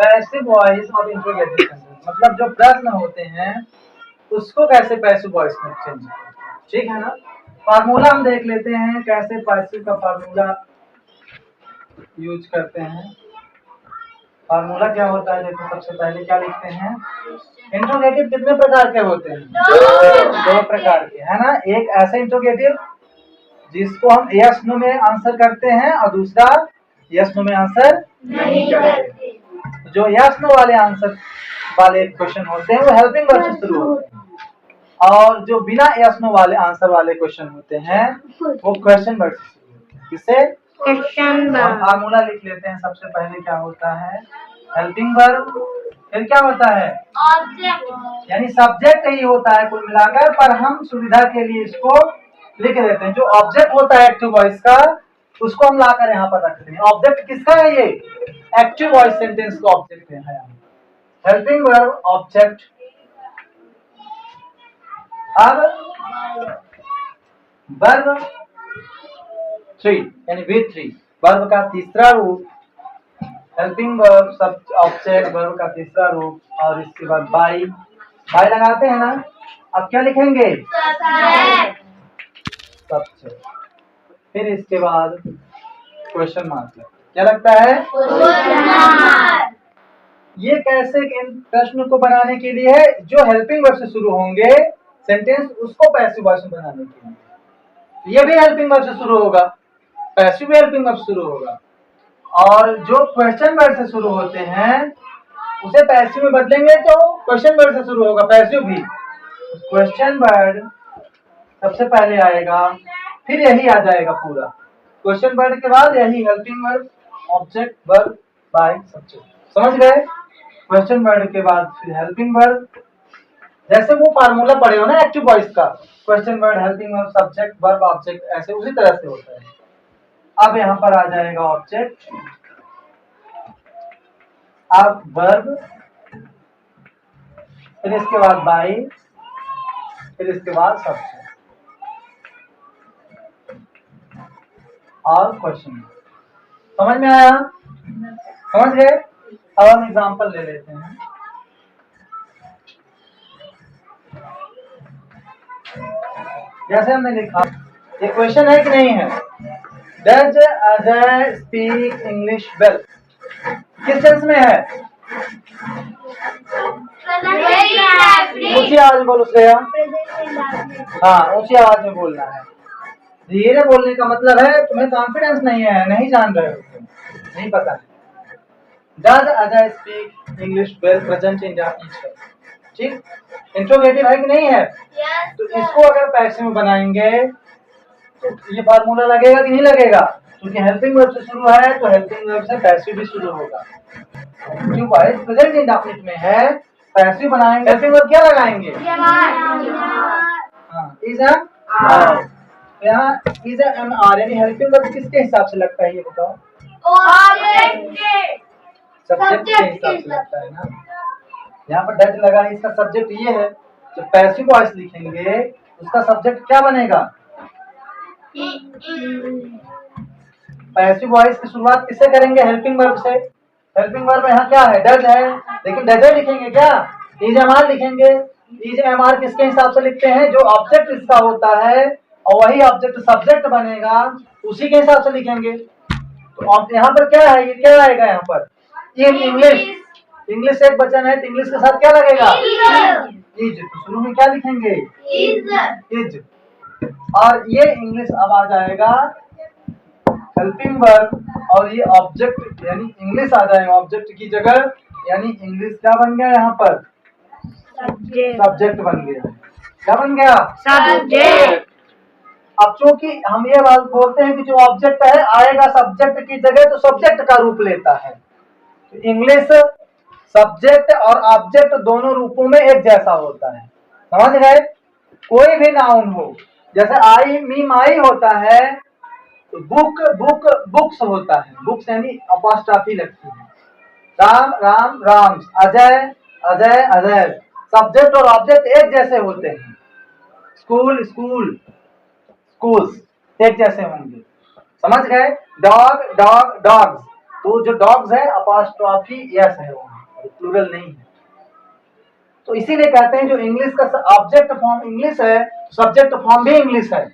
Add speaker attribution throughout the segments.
Speaker 1: Passive voice of interrogative sentence, मतलब जो प्रश्न होते हैं उसको कैसे पैसिव वॉइस में चेंज करते हैं, ठीक है ना। फार्मूला हम देख लेते हैं कैसे पैसिव का फार्मूला यूज करते हैं। फार्मूला क्या होता है, देखो सबसे पहले क्या लिखते हैं, इंट्रोगेटिव कितने प्रकार के होते हैं, दो प्रकार के, है ना। एक ऐसे इंट्रोगेटिव जिसको हम यस नो में आंसर करते हैं और दूसरा यस नो में आंसर नहीं करते। जो यस नो वाले आंसर वाले क्वेश्चन होते हैं वो हेल्पिंग वर्ब से शुरू होते हैं, और जो बिना यस नो वाले आंसर वाले क्वेश्चन होते हैं वो क्वेश्चन वर्ब से शुरू होते हैं। किससे? Question verb. फार्मूला लिख लेते हैं। सबसे पहले क्या होता है, हेल्पिंग वर्ब, फिर क्या होता है ऑब्जेक्ट, यानी सब्जेक्ट ही होता है कुल मिलाकर, पर हम सुविधा के लिए इसको लिख देते हैं। जो ऑब्जेक्ट होता है एक्टिव वॉइस का उसको हम लाकर यहाँ पर रखते हैं। ऑब्जेक्ट किसका है, ये एक्टिव वॉइस सेंटेंस का ऑब्जेक्ट है। Helping verb object. अब वर्ब 3 यानी V3 वर्ब का तीसरा रूप, हेल्पिंग वर्ब सब ऑब्जेक्ट वर्ब का तीसरा रूप, और इसके बाद बाई लगाते हैं ना। अब क्या लिखेंगे, सब्जेक्ट, फिर इसके बाद क्वेश्चन मार्क। क्या लगता है, ये कैसे इन प्रश्न को बनाने के लिए है, जो हेल्पिंग वर्ब से शुरू होंगे सेंटेंस उसको पैसिव वॉइस में बनाने के लिए। ये भी हेल्पिंग वर्ब से शुरू होगा, पैसिव भी हेल्पिंग वर्ब शुरू होगा, और जो क्वेश्चन वर्ड से शुरू होते हैं उसे पैसिव में बदलेंगे तो क्वेश्चन वर्ड से शुरू होगा पैसिव भी। क्वेश्चन वर्ड सबसे पहले आएगा, फिर यही आ जाएगा पूरा। क्वेश्चन वर्ड के बाद यही helping verb object verb by subject, समझ गए। क्वेश्चन वर्ड के बाद फिर हेल्पिंग वर्ब, जैसे वो फार्मूला पढ़े हो ना एक्टिव वॉइस का, question word helping verb subject verb object, ऐसे उसी तरह से होता है। अब यहाँ पर आ जाएगा ऑब्जेक्ट, अब वर्ब, फिर इसके बाद बाई, फिर इसके बाद सब्जेक्ट और क्वेश्चन। समझ में आया, समझ गए। अब हम एग्जांपल ले लेते हैं। जैसे हमने लिखा, ये क्वेश्चन है कि नहीं है, does Ajay speak English well, किस टेंस में है, ऊंची आवाज बोलो श्रेया, हाँ ऊंची आवाज में बोलना है। धीरे बोलने का मतलब है तुम्हें कॉन्फिडेंस नहीं है, नहीं जान रहे हो तुम, नहीं पता है। Does Ajay speak English well present in teacher, ठीक, इंट्रोगेटिव है कि नहीं है। तो इसको अगर पैसिव में बनाएंगे तो ये फार्मूला लगेगा कि नहीं लगेगा, क्योंकि हेल्पिंग वर्ब से शुरू है तो हेल्पिंग वर्ब से पैसिव भी शुरू होगा। जो वॉइस प्रेजेंट इंडेफिनिट में है पैसिव बनाएंगे, हेल्पिंग वर्ब क्या लगाएंगे, हाँ इज एन आर, यहाँ इज एन आर, यानी हेल्पिंग वर्ब किसके हिसाब से लगता है ये बताओ, सब्जेक्ट के हिसाब से लगता है ना। यहाँ पर डज लगा है, इसका सब्जेक्ट ये है। जब पैसिव वॉइस लिखेंगे उसका सब्जेक्ट क्या बनेगा, पैसिव वॉइस की शुरुआत किससे करेंगे, हेल्पिंग वर्ब से। हेल्पिंग वर्ब यहाँ क्या है, डज है, लेकिन डज लिखेंगे क्या, इज एम आर लिखेंगे। इज एम आर किसके हिसाब से लिखते हैं, जो ऑब्जेक्ट इसका होता है, और वही ऑब्जेक्ट सब्जेक्ट बनेगा, उसी के हिसाब से लिखेंगे। तो यहाँ पर क्या है, ये क्या आएगा यहाँ पर, इन इंग्लिश, इंग्लिश से एक वचन है तो इंग्लिश के साथ क्या लगेगा, इज, तो शुरू में क्या लिखेंगे, इज, और ये इंग्लिश अब आ जाएगा हेल्पिंग वर्ब, और ये ऑब्जेक्ट यानी इंग्लिश आ जाएगा ऑब्जेक्ट की जगह, यानी इंग्लिश क्या बन गया यहाँ पर, सब्जेक्ट बन गया। क्या बन गया, सब्जेक्ट। अब चूंकि हम ये बात बोलते हैं कि जो ऑब्जेक्ट है आएगा सब्जेक्ट की जगह तो सब्जेक्ट का रूप लेता है, तो इंग्लिश सब्जेक्ट और ऑब्जेक्ट दोनों रूपों में एक जैसा होता है, समझ गए। कोई भी नाउन हो, जैसे आई मी माई होता है, तो बुक बुक बुक्स होता है, बुक्स यानी अपॉस्ट्रॉफी लगती है, राम राम राम्स, अजय अजय अजय, सब्जेक्ट और ऑब्जेक्ट एक जैसे होते हैं। स्कूल स्कूल स्कूल्स एक जैसे होंगे, समझ गए। डॉग डॉग डॉग्स, तो जो डॉग्स है अपॉस्ट्रॉफी यस है, वहाँ प्लूरल नहीं है। तो इसीलिए कहते हैं जो इंग्लिश का ऑब्जेक्ट फॉर्म इंग्लिश है, सब्जेक्ट फॉर्म भी इंग्लिश है।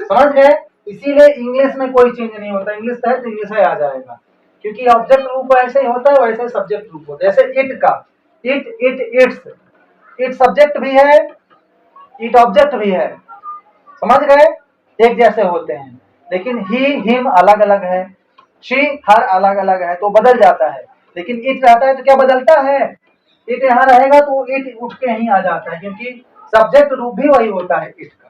Speaker 1: समझ गए? इसीलिए इंग्लिश में कोई चेंज नहीं होता, इंग्लिश है तो इंग्लिश है आ जाएगा, क्योंकि ऑब्जेक्ट रूप ऐसे ही होता है वैसे सब्जेक्ट रूप होता है। जैसे इट का इट्स, इट सब्जेक्ट भी है, इट ऑब्जेक्ट भी है। समझ गए? एक जैसे होते हैं, लेकिन ही हिम अलग अलग है, शी हर अलग अलग है तो बदल जाता है। लेकिन इट रहता है तो क्या बदलता है? इट यहाँ रहेगा तो इट उठ के ही आ जाता है, क्योंकि सब्जेक्ट रूप भी वही होता है इट का।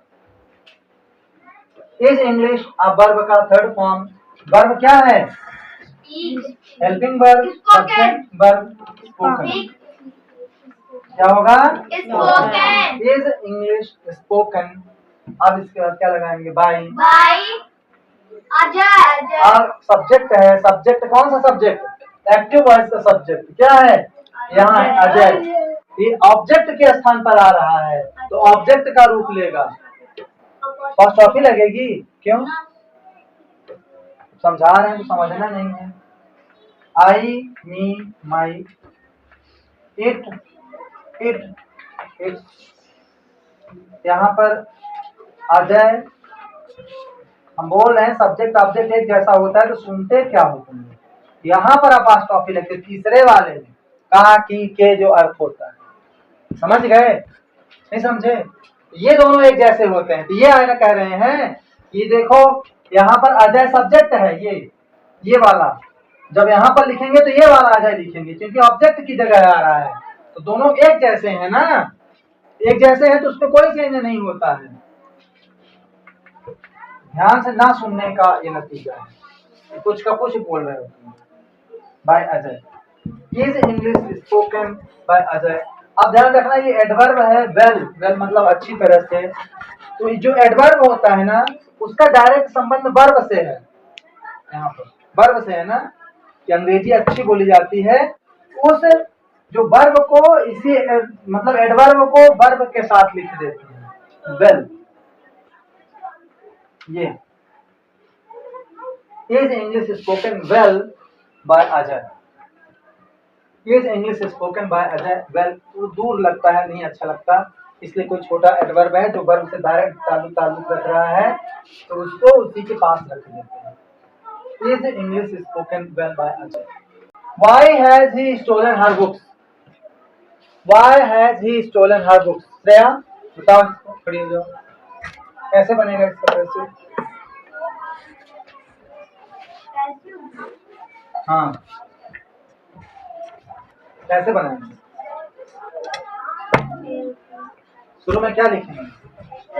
Speaker 1: इज इंग्लिश अब वर्ब का थर्ड फॉर्म। वर्ब क्या है? Helping verb, subject verb, spoken. क्या होगा? Is English spoken. अब इसके बाद क्या लगाएंगे? बाय। और सब्जेक्ट है, सब्जेक्ट कौन सा सब्जेक्ट? एक्टिव वॉइस का सब्जेक्ट क्या है? यहाँ है अजय। ये ऑब्जेक्ट के स्थान पर आ रहा है तो ऑब्जेक्ट का रूप लेगा। अपॉस्ट्रॉफी लगेगी, क्यों? समझा रहे हैं तो समझना नहीं है। आई, मी, माई, इट, इट, यहाँ पर अजय। हम बोल रहे हैं सब्जेक्ट ऑब्जेक्ट एक जैसा होता है तो सुनते क्या हो तुम? यहाँ पर अपॉस्ट्रॉफी लगती है तीसरे वाले में, का, की, के जो अर्थ होता है। समझ गए? नहीं समझे? ये दोनों एक जैसे होते हैं। तो ये आएगा कह रहे हैं कि देखो यहाँ पर अजय सब्जेक्ट है, ये वाला जब यहाँ पर लिखेंगे तो ये वाला अजय लिखेंगे, क्योंकि ऑब्जेक्ट की जगह आ रहा है। तो दोनों एक जैसे हैं ना, एक जैसे हैं तो उसमें कोई चेंज नहीं होता है। ध्यान से ना सुनने का ये नतीजा है, कुछ का कुछ बोल रहे हो। By Ajay, is English spoken by Ajay. अब ध्यान रखना ये एडवर्ब है, वेल, वेल मतलब अच्छी तरह से। तो जो एडवर्ब होता है ना उसका डायरेक्ट संबंध वर्ब से है। यहाँ पर वर्ब से है ना, कि अंग्रेजी अच्छी बोली जाती है, उस जो वर्ब को इसी मतलब एडवर्ब को वर्ब के साथ लिख देते हैं, वेल। ये is English spoken well by Ajay. Is English spoken by Ajay well, दूर लगता है, नहीं अच्छा लगता, इसलिए कोई छोटा एडवर्ब है जो वर्ब से डायरेक्ट ताल्लुक रख रहा है तो उसको उसी के पास रख देते हैं। Is English spoken well by Ajay. Why has he stolen her books? Why has he stolen her books? Shreya बताओ, इसको खड़ी हो जाओ, कैसे बनेगा इसका पैसे? हाँ, कैसे बनाएंगे? शुरू में क्या लिखेंगे?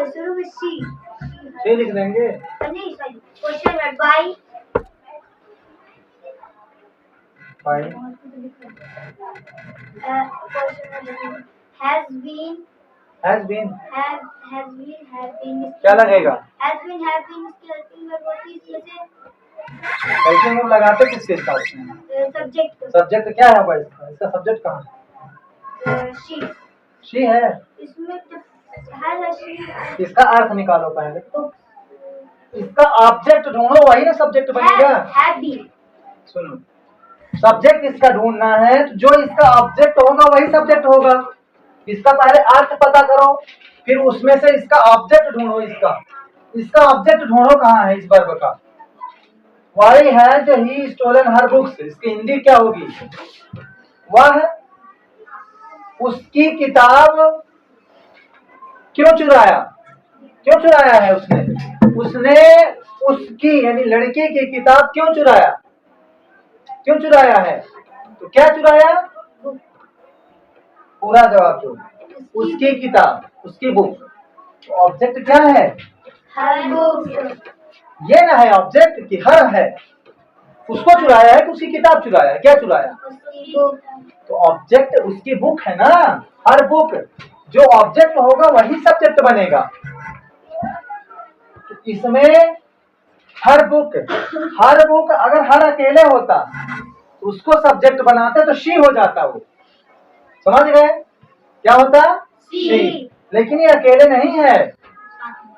Speaker 1: शुरू में सी लिख देंगे। नहीं sorry, question word by has been क्या लगेगा? हेल्पिंग वर्ब लगाते किसके साथ में? सब्जेक्ट क्या है भाई इसका सब्जेक्ट कहाँ है? शी है। इसमें इसका अर्थ निकालो पहले, तो इसका ऑब्जेक्ट ढूंढो, वही ना सब्जेक्ट बनेगा। सुनो, सब्जेक्ट इसका ढूंढना है, जो इसका ऑब्जेक्ट होगा वही सब्जेक्ट होगा। इसका पहले अर्थ पता करो, फिर उसमें से इसका ऑब्जेक्ट ढूंढो। इसका ऑब्जेक्ट ढूंढो कहाँ है इस वर्ब का। Why has he stolen her books? इसकी हिंदी क्या होगी? वह उसकी किताब क्यों चुराया? क्यों चुराया है उसने उसकी यानी लड़की की किताब क्यों चुराया? क्यों चुराया है? तो क्या चुराया? पूरा जवाब दो। उसकी किताब, उसकी बुक। तो ऑब्जेक्ट क्या है? हर बुक। ये ना है ऑब्जेक्ट कि हर है। उसको चुराया है कि उसकी किताब चुराया है? क्या चुराया? तो ऑब्जेक्ट उसकी बुक है ना, हर बुक। जो ऑब्जेक्ट होगा वही सब्जेक्ट बनेगा। तो इसमें हर बुक अगर हर अकेले होता तो उसको सब्जेक्ट बनाते तो शी हो जाता। वो समझ गए? क्या होता? शी। लेकिन ये अकेले नहीं है,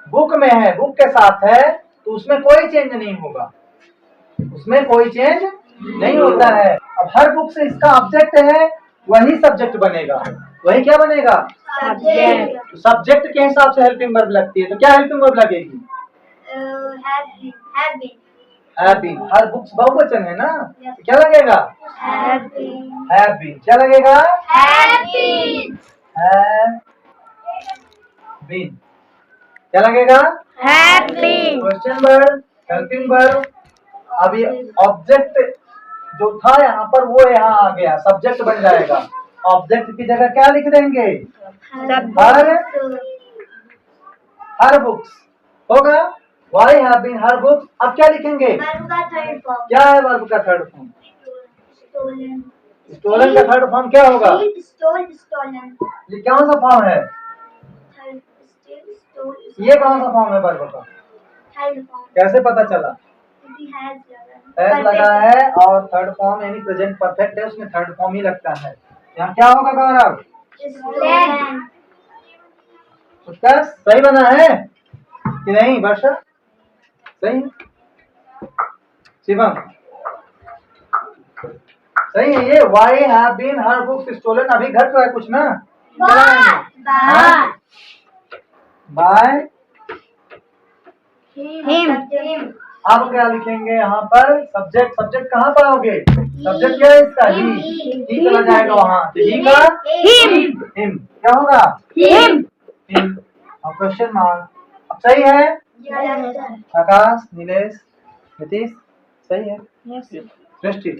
Speaker 1: बुक में है, बुक के साथ है, तो उसमें कोई चेंज नहीं होगा। उसमें कोई चेंज नहीं होता है। अब हर बुक से इसका ऑब्जेक्ट है, वही सब्जेक्ट बनेगा। वही क्या बनेगा?
Speaker 2: सब्जेक्ट।
Speaker 1: सब्जेक्ट के हिसाब से हेल्पिंग वर्ब लगती है, तो क्या हेल्पिंग वर्ब लगेगी? Have been. हर बुक्स बहुवचन है ना, तो क्या लगेगा? Have been. क्या लगेगा? Have been. क्या लगेगा? Question word, helping verb. अब ये ऑब्जेक्ट जो था यहाँ पर वो यहाँ आ गया, सब्जेक्ट बन जाएगा। ऑब्जेक्ट की जगह क्या लिख देंगे? हर बुक्स होगा। Why have been her books. अब क्या लिखेंगे? क्या है वर्ब का थर्ड फॉर्म? स्टोलन का थर्ड फॉर्म क्या होगा? ये कौन सा फॉर्म है? ये कौन सा फॉर्म है वर्ब का? कैसे पता चला? हैज लगा है और थर्ड फॉर्म यानी प्रेजेंट परफेक्ट है, उसमें थर्ड फॉर्म ही लगता है। यहाँ क्या होगा गौरव? उसका सही बना है कि नहीं वर्षा? सही है। शिवम सही है। ये why have been her books stolen अभी घट रहा है कुछ ना? बाय अब क्या लिखेंगे यहाँ पर? सब्जेक्ट। सब्जेक्ट कहाँ पाओगे? सब्जेक्ट क्या है इसका? ही चला जाएगा वहाँ, तो ही का हिम क्या होगा? हिम। और क्वेश्चन मार्क। अब सही है? आकाश, नीलेश, नीतीश सही है। सृष्टि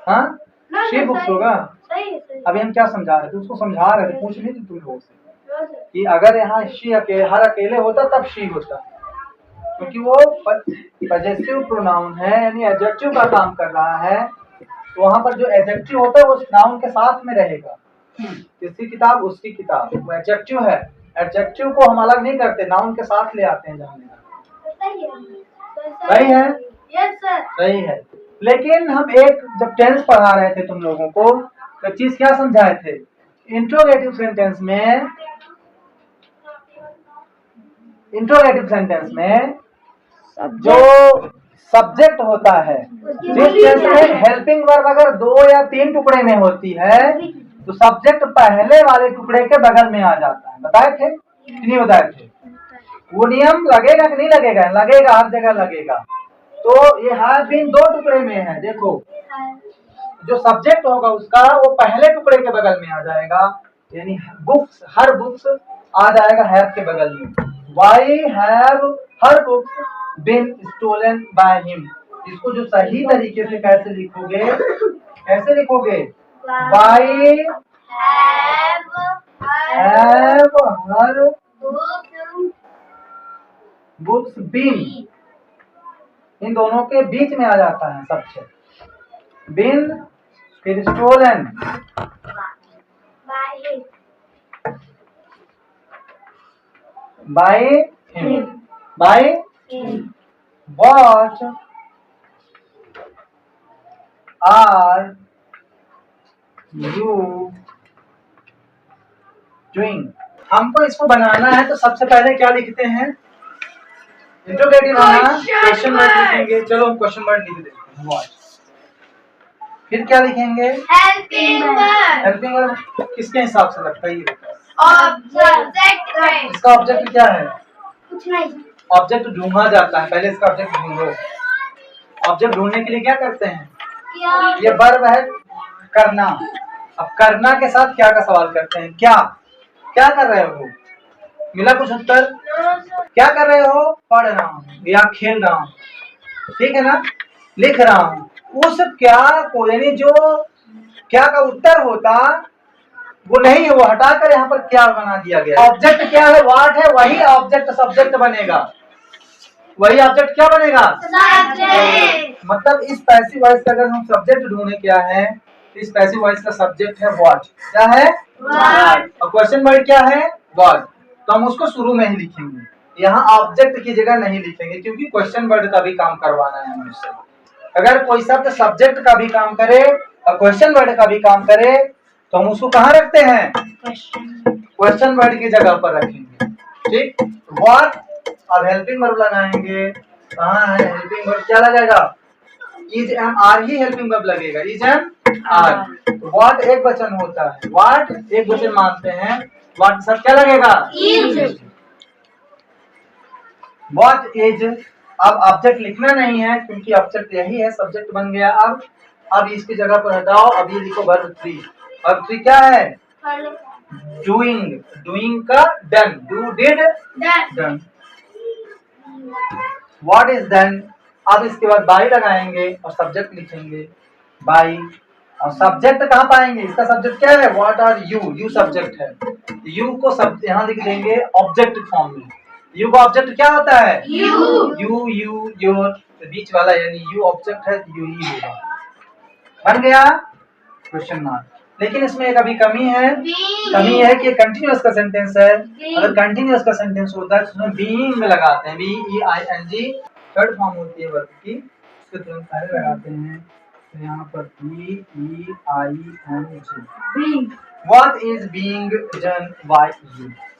Speaker 1: हाँ शी बुक्स होगा। अभी हम क्या समझा रहे थे? उसको समझा रहे थे, पूछ नहीं थी तुम लोगों से कि अगर यहाँ शी हर अकेले होता तब शी होता, क्योंकि वो पजेसिव प्रोनाउन है यानी एडजेक्टिव का काम कर रहा है, तो वहां पर जो एडजेक्टिव होता है वो नाउन के साथ में रहेगा। किसी किताब उसकी किताब वो एडजेक्टिव है। एडजेक्टिव को हम अलग नहीं करते, नाउन के साथ ले आते हैं जहाँ। सही है? यस सर सही है। लेकिन हम एक जब टेंस पढ़ा रहे थे तुम लोगों को तो चीज क्या समझाए थे? इंट्रोगेटिव सेंटेंस में जो सब्जेक्ट होता है, जिस केस में हेल्पिंग वर्ब अगर 2 या 3 टुकड़े में होती है तो सब्जेक्ट पहले वाले टुकड़े के बगल में आ जाता है। बताए थे कि नहीं बताए थे? वो नियम लगेगा कि नहीं लगेगा? लगेगा, हर जगह लगेगा। तो ये हैव बीन 2 टुकड़े में है। देखो जो सब्जेक्ट होगा उसका वो पहले टुकड़े के बगल में आ जाएगा, यानी बुक्स हर बुक्स आ जाएगा हैव के बगल में। Why have her books been stolen by him. इसको जो सही तरीके से कैसे लिखोगे? कैसे लिखोगे? Why have her books been, इन दोनों के बीच में आ जाता है सबसे। बिन फिर stolen by him. By what are you doing. हमको इसको बनाना है तो सबसे पहले क्या लिखते हैं? इंट्रोगेटिव होना, क्वेश्चन वर्ड लिखेंगे। चलो हम क्वेश्चन वर्ड लिख देते हैं व्हाट। फिर क्या लिखेंगे? हेल्पिंग वर्ब किसके हिसाब से लगता है? ये ऑब्जेक्ट। इसका ऑब्जेक्ट क्या है? कुछ नहीं। ऑब्जेक्ट ढूंढा जाता है, पहले इसका ऑब्जेक्ट ढूंढो। ऑब्जेक्ट ढूंढने के लिए क्या करते हैं? ये वर्ब है करना। अब करना के साथ क्या का सवाल करते हैं? क्या क्या कर रहे हो? मिला कुछ उत्तर? क्या कर रहे हो? पढ़ रहा हूँ या खेल रहा हूँ, ठीक है ना, लिख रहा हूँ। उस क्या को यानी जो क्या का उत्तर होता वो नहीं है, वो हटाकर यहाँ पर क्या बना दिया गया। ऑब्जेक्ट क्या है? व्हाट है, वही ऑब्जेक्ट सब्जेक्ट बनेगा। वही ऑब्जेक्ट क्या बनेगा? सब्जेक्ट। मतलब इस पैसिव वॉइस का अगर हम सब्जेक्ट ढूंढे क्या है, इस पैसिव वॉइस का सब्जेक्ट है व्हाट। क्या है? व्हाट। और क्वेश्चन वर्ड क्या है? व्हाट। तो हम उसको शुरू में ही लिखेंगे, यहाँ ऑब्जेक्ट की जगह नहीं लिखेंगे, क्योंकि क्वेश्चन वर्ड का भी काम करवाना है हमें उससे। अगर कोई शब्द सब्जेक्ट का भी काम करे और क्वेश्चन वर्ड का भी काम करे तो हम उसको कहाँ रखते हैं? क्वेश्चन वर्ड की जगह पर रखेंगे। ठीक। व्हाट अब हेल्पिंग वर्ब लगाएंगे कहाँ है हेल्पिंग वर्ब, क्या लगेगा? इज एम आर ही हेल्पिंग वर्ब लगेगा, इज एम आर। व्हाट एक वचन होता है, व्हाट एक वचन मानते हैं, व्हाट सब क्या लगेगा? इज। व्हाट इज, अब ऑब्जेक्ट लिखना नहीं है क्योंकि ऑब्जेक्ट यही है, सब्जेक्ट बन गया। अब इसकी जगह पर हटाओ, अब ये लिखो वर्ब थ्री। वर्ब थ्री क्या है? डूइंग, डूइंग का done, do did done. What is done, अब इसके बाद बाई लगाएंगे और सब्जेक्ट लिखेंगे बाई। और सब्जेक्ट कहाँ पाएंगे, इसका सब्जेक्ट क्या है? What are you, you subject है। यू को सब यहाँ लिख देंगे ऑब्जेक्ट फॉर्म में। यू का ऑब्जेक्ट क्या होता है? यू योर, बीच वाला यानी यू ऑब्जेक्ट है, यू ही होगा। बन गया क्वेश्चन मार्क। लेकिन इसमें एक अभी कमी है, कमी है कि कंटिन्यूअस का सेंटेंस है। अगर कंटिन्यूअस का सेंटेंस होता है तो उसमें बीइंग में लगाते हैं, B E I N G, third form होती है वर्ब की, उसके तुरंत पहले लगाते हैं। तो यहाँ पर B E I N G, what is being done by you.